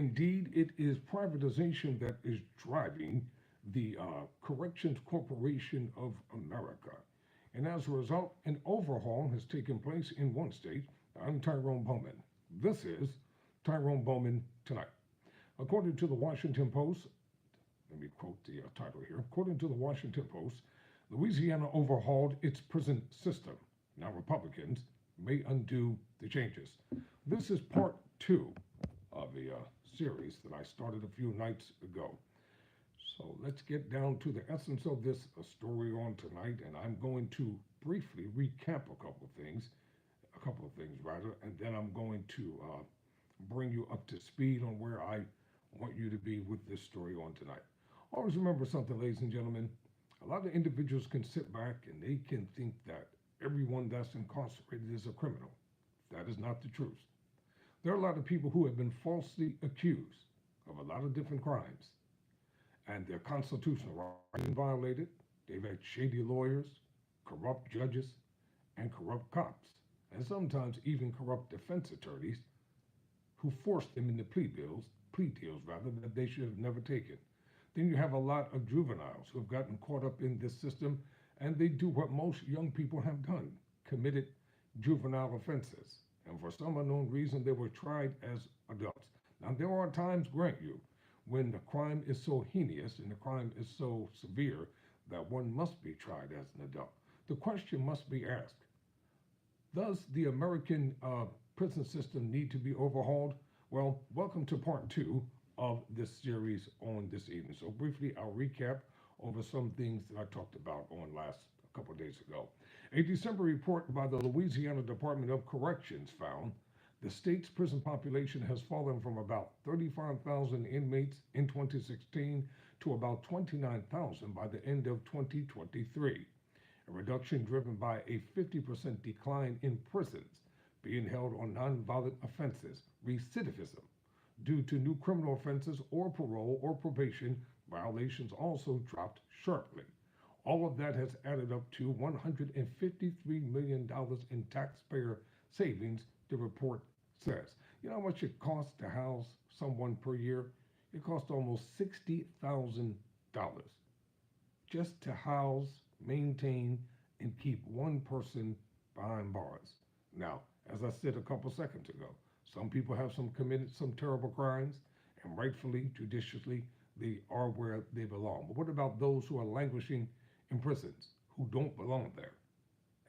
Indeed, it is privatization that is driving the Corrections Corporation of America. And as a result, an overhaul has taken place in one state. I'm Tyrone Bowman. This is Tyrone Bowman Tonight. According to the Washington Post, let me quote the title here. According to the Washington Post, Louisiana overhauled its prison system. Now Republicans may undo the changes. This is part two of a series that I started a few nights ago. So let's get down to the essence of this story on tonight, and I'm going to briefly recap a couple of things rather, and then I'm going to bring you up to speed on where I want you to be with this story on tonight. Always remember something, ladies and gentlemen. A lot of individuals can sit back and they can think that everyone that's incarcerated is a criminal. That is not the truth. There are a lot of people who have been falsely accused of a lot of different crimes, and their constitutional rights have been violated. They've had shady lawyers, corrupt judges, and corrupt cops, and sometimes even corrupt defense attorneys who forced them into plea deals that they should have never taken. Then you have a lot of juveniles who have gotten caught up in this system, and they do what most young people have done, committed juvenile offenses. And for some unknown reason, they were tried as adults. Now, there are times, grant you, when the crime is so heinous and the crime is so severe that one must be tried as an adult. The question must be asked, does the American prison system need to be overhauled? Well, welcome to part two of this series on this evening. So briefly, I'll recap over some things that I talked about on a couple of days ago. A December report by the Louisiana Department of Corrections found the state's prison population has fallen from about 35,000 inmates in 2016 to about 29,000 by the end of 2023. A reduction driven by a 50% decline in prisons being held on nonviolent offenses, recidivism, due to new criminal offenses or parole or probation violations also dropped sharply. All of that has added up to $153 million in taxpayer savings, the report says. You know how much it costs to house someone per year? It costs almost $60,000 just to house, maintain, and keep one person behind bars. Now, as I said a couple seconds ago, some people have committed some terrible crimes, and rightfully, judiciously, they are where they belong. But what about those who are languishing in prisons, who don't belong there?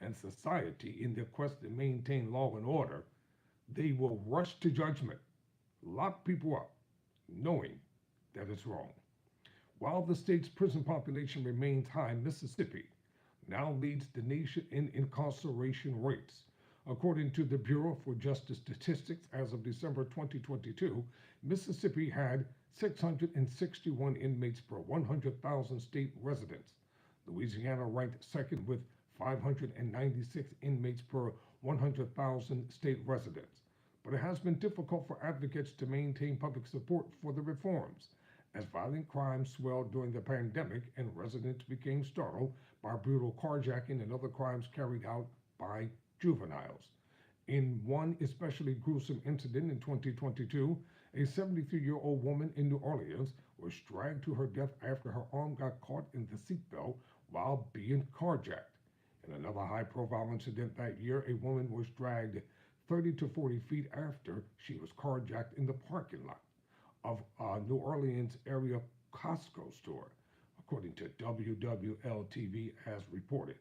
And society, in their quest to maintain law and order, they will rush to judgment, lock people up, knowing that it's wrong. While the state's prison population remains high, Mississippi now leads the nation in incarceration rates. According to the Bureau for Justice Statistics, as of December 2022, Mississippi had 661 inmates per 100,000 state residents. Louisiana ranked second with 596 inmates per 100,000 state residents. But it has been difficult for advocates to maintain public support for the reforms, as violent crime swelled during the pandemic and residents became startled by brutal carjacking and other crimes carried out by juveniles. In one especially gruesome incident in 2022, a 73-year-old woman in New Orleans was dragged to her death after her arm got caught in the seatbelt while being carjacked. In another high-profile incident that year, a woman was dragged 30 to 40 feet after she was carjacked in the parking lot of a New Orleans area Costco store, according to WWL-TV as reported.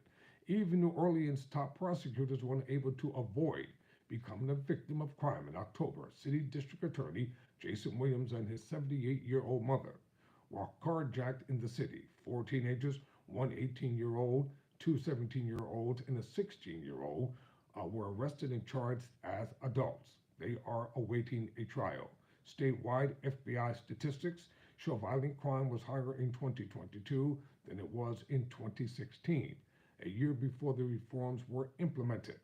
Even New Orleans top prosecutors were unable to avoid becoming a victim of crime in October. City District Attorney Jason Williams and his 78-year-old mother were carjacked in the city. 4 teenagers, one 18-year-old, 2 17-year-olds, and a 16-year-old were arrested and charged as adults. They are awaiting a trial. Statewide FBI statistics show violent crime was higher in 2022 than it was in 2016, a year before the reforms were implemented.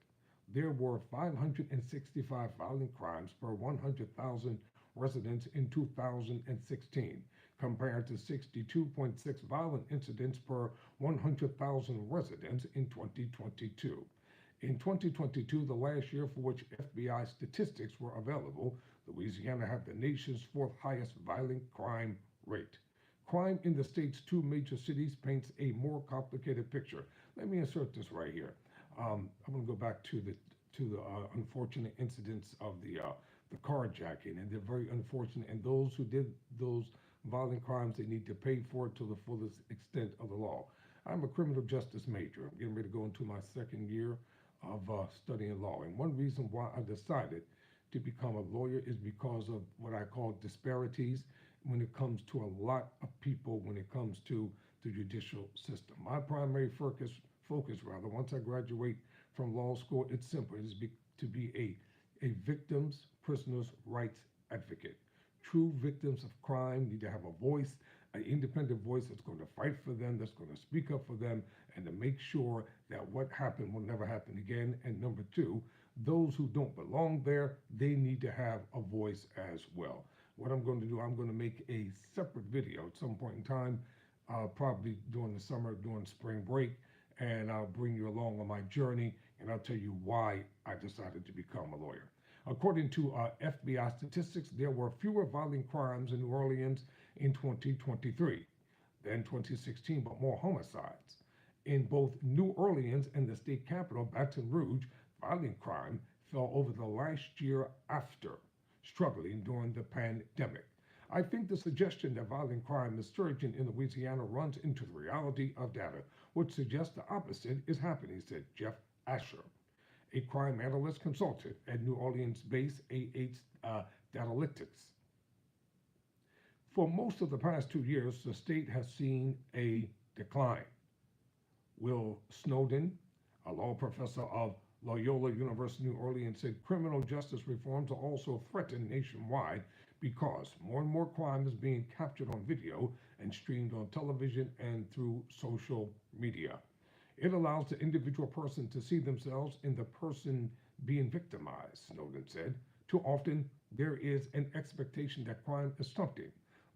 There were 565 violent crimes per 100,000 residents in 2016, compared to 62.6 violent incidents per 100,000 residents in 2022. In 2022, the last year for which FBI statistics were available, Louisiana had the nation's fourth highest violent crime rate. Crime in the state's two major cities paints a more complicated picture. Let me insert this right here. I'm going to go back to the unfortunate incidents of the carjacking, and they're very unfortunate. And those who did those violent crimes, they need to pay for it to the fullest extent of the law. I'm a criminal justice major. I'm getting ready to go into my second year of studying law, and one reason why I decided to become a lawyer is because of what I call disparities when it comes to a lot of people when it comes to the judicial system. My primary focus rather, once I graduate from law school, it's simple. It is to be a victim's prisoners' rights advocate. True victims of crime need to have a voice, an independent voice that's going to fight for them, that's going to speak up for them, and to make sure that what happened will never happen again. And number two, those who don't belong there, they need to have a voice as well. What I'm going to do, I'm going to make a separate video at some point in time, probably during the summer, during spring break, and I'll bring you along on my journey, and I'll tell you why I decided to become a lawyer. According to FBI statistics, there were fewer violent crimes in New Orleans in 2023 than 2016, but more homicides. In both New Orleans and the state capital, Baton Rouge, violent crime fell over the last year after struggling during the pandemic. I think the suggestion that violent crime is surging in Louisiana runs into the reality of data, which suggests the opposite is happening, said Jeff Asher, a crime analyst consultant at New Orleans-based Datalytics. For most of the past 2 years, the state has seen a decline. Will Snowden, a law professor of Loyola University New Orleans, said criminal justice reforms are also threatened nationwide because more and more crime is being captured on video and streamed on television and through social media. It allows the individual person to see themselves in the person being victimized, Snowden said. Too often, there is an expectation that crime is something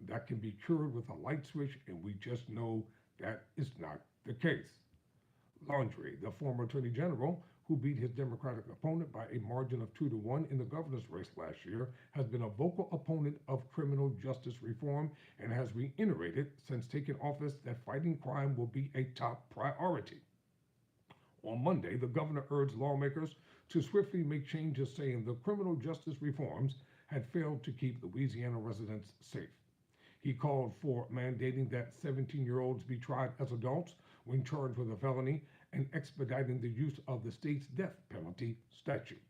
that can be cured with a light switch, and we just know that is not the case. Landry, the former attorney general, who beat his Democratic opponent by a margin of 2-1 in the governor's race last year, has been a vocal opponent of criminal justice reform and has reiterated since taking office that fighting crime will be a top priority. On Monday, the governor urged lawmakers to swiftly make changes, saying the criminal justice reforms had failed to keep Louisiana residents safe. He called for mandating that 17-year-olds be tried as adults when charged with a felony and expediting the use of the state's death penalty statute.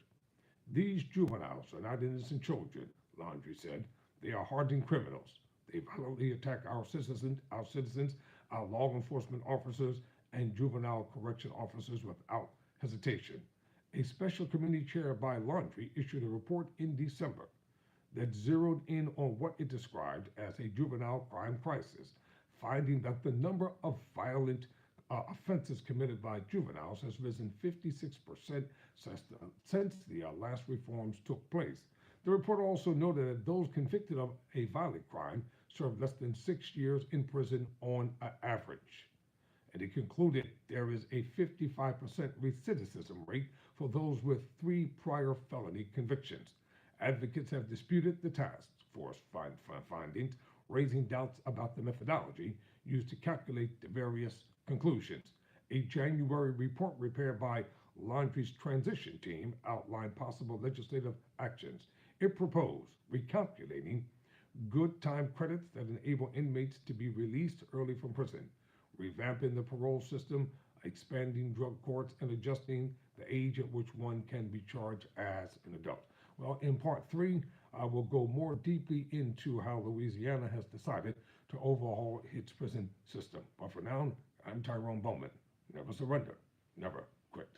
These juveniles are not innocent children, Landry said. They are hardened criminals. They violently attack our citizens, our law enforcement officers, and juvenile correction officers without hesitation. A special committee chaired by Landry issued a report in December that zeroed in on what it described as a juvenile crime crisis, finding that the number of violent offenses committed by juveniles has risen 56% since the last reforms took place. The report also noted that those convicted of a violent crime served less than 6 years in prison on average. And it concluded there is a 55% recidivism rate for those with 3 prior felony convictions. Advocates have disputed the task force findings, raising doubts about the methodology used to calculate the various conclusions. A January report prepared by Landry's transition team outlined possible legislative actions. It proposed recalculating good time credits that enable inmates to be released early from prison, revamping the parole system, expanding drug courts, and adjusting the age at which one can be charged as an adult. Well, in part 3, I will go more deeply into how Louisiana has decided to overhaul its prison system. But for now, I'm Tyrone Bowman. Never surrender, never quit.